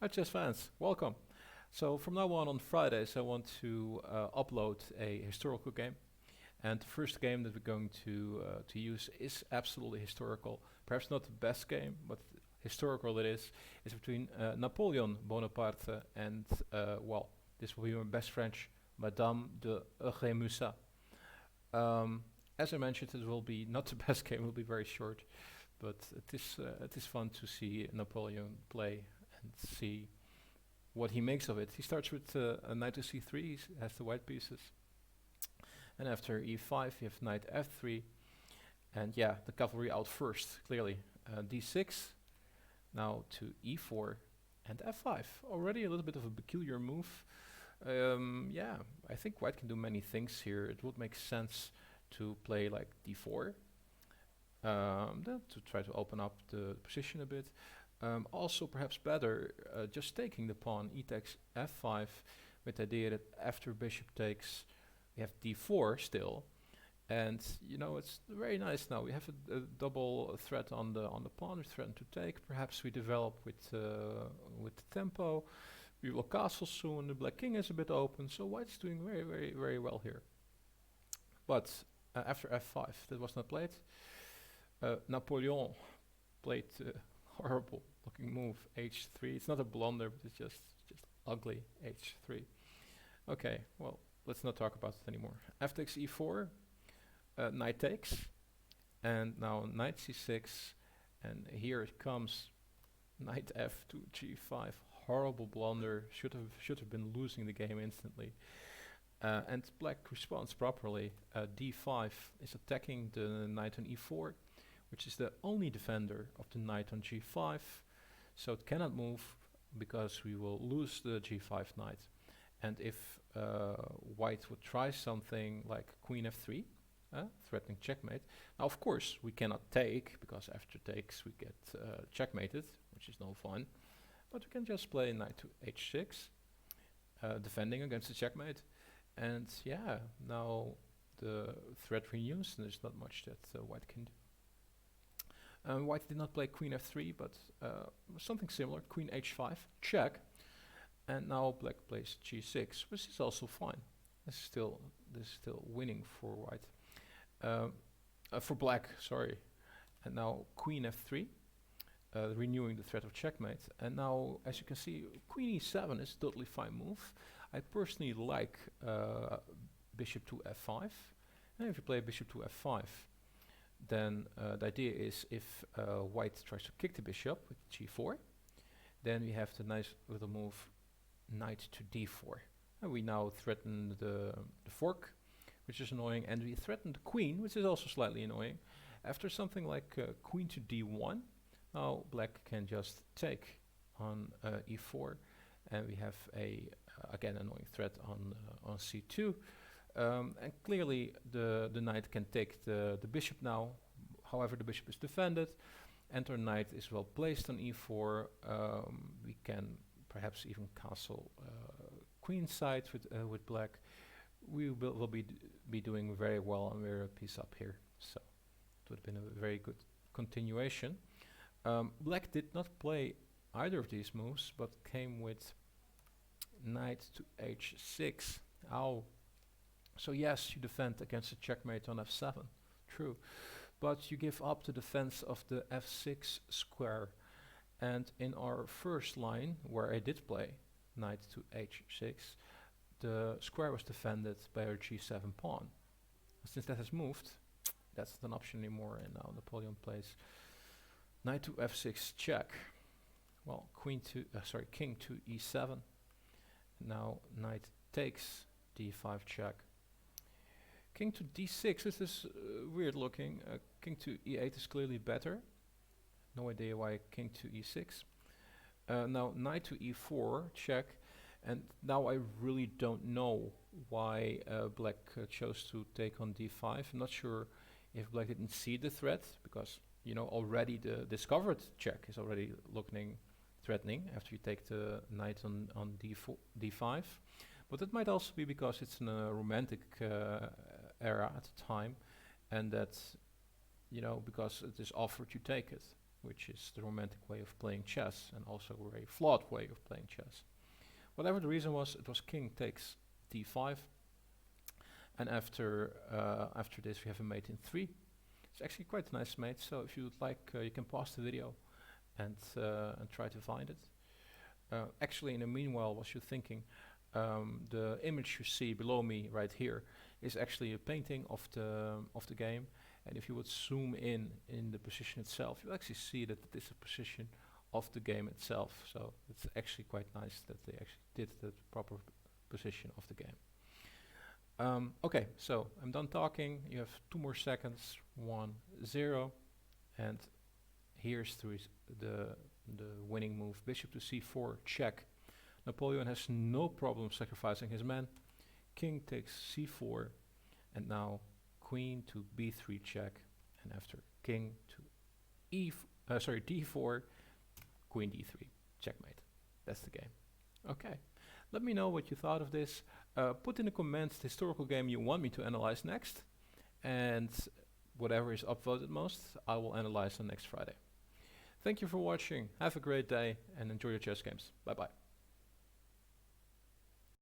Hi chess fans, welcome. So from now on Fridays I want to upload a historical game, and the first game that we're going to use is absolutely historical. Perhaps not the best game, but historical it is. It's between Napoleon Bonaparte and well, this will be my best French, Madame De Remusat. As I mentioned, it will be not the best game. It will be very short, but it is fun to see Napoleon play and see what he makes of it. He starts with a knight to c3, he has the white pieces, and after e5 you have knight f3, and yeah, the cavalry out first, clearly. d6, now to e4, and f5. Already a little bit of a peculiar move. Yeah, I think white can do many things here. It would make sense to play like d4, to try to open up the position a bit. Also, perhaps better, just taking the pawn, e takes f5, with the idea that after bishop takes, we have d4 still, and you know it's very nice now. We have a double threat on the pawn. We threaten to take. Perhaps we develop with the tempo. We will castle soon. The black king is a bit open, so white's doing very well here. But after f5, that was not played. Napoleon played horrible looking move, h3. It's not a blunder, but it's just ugly, h3. Okay, well, let's not talk about it anymore. F takes e4, knight takes, and now knight c6, and here it comes, knight f to g5. Horrible blunder, should have been losing the game instantly. And black responds properly. d5 is attacking the knight on e4, which is the only defender of the knight on g5, so it cannot move because we will lose the g5 knight. And if white would try something like queen f3, threatening checkmate, now of course we cannot take, because after takes we get checkmated, which is no fun, but we can just play knight to h6, defending against the checkmate. And yeah, now the threat renews and there's not much that white can do. White did not play queen f3, but something similar, queen h5, check, and now black plays g6, which is also fine. This is still winning for white, for black, sorry. And now queen f3, renewing the threat of checkmate. And now, as you can see, queen e7 is a totally fine move. I personally like bishop to f5, and if you play bishop to f5, then the idea is if white tries to kick the bishop with g4, then we have the nice little move knight to d4. And we now threaten the fork, which is annoying, and we threaten the queen, which is also slightly annoying. After something like queen to d1, now black can just take on e4, and we have a again annoying threat on c2. And clearly the knight can take the bishop now. However, the bishop is defended and our knight is well placed on e4. We can perhaps even castle queen side with black. We will be doing very well, and we're a piece up here, so it would have been a very good continuation. Black did not play either of these moves, but came with knight to h6. Ow. So yes, you defend against a checkmate on f7, true, but you give up the defense of the f6 square. And in our first line, where I did play knight to h6, the square was defended by our g7 pawn. Since that has moved, that's not an option anymore, and now Napoleon plays knight to f6 check. Well, king to e7. Now knight takes d5 check. King to d6, this is weird looking. King to e8 is clearly better. No idea why king to e6. Now knight to e4, check. And now I really don't know why black chose to take on d5. I'm not sure if black didn't see the threat, because you know already the discovered check is already looking threatening after you take the knight on d5. But it might also be because it's in a romantic era at the time, and that, you know, because it is offered, you take it. which is the romantic way of playing chess, and also a very flawed way of playing chess. Whatever the reason was, it was king takes d5, and after this we have a mate in 3. It's actually quite a nice mate, so if you would like, you can pause the video and try to find it. Actually, in the meanwhile, whilst you're thinking, the image you see below me right here is actually a painting of the game. And if you would zoom in the position itself, you actually see that it is a position of the game itself. So it's actually quite nice that they actually did the proper position of the game. Okay, so I'm done talking. You have 2 more seconds. 1, 0, and here's the winning move. Bishop to c4, check. Napoleon has no problem sacrificing his man. King takes c4, and now queen to b3 check, and after king to d4, queen d3, checkmate. That's the game. Okay, let me know what you thought of this. Put in the comments the historical game you want me to analyze next, and whatever is upvoted most, I will analyze on next Friday. Thank you for watching, have a great day, and enjoy your chess games. Bye bye.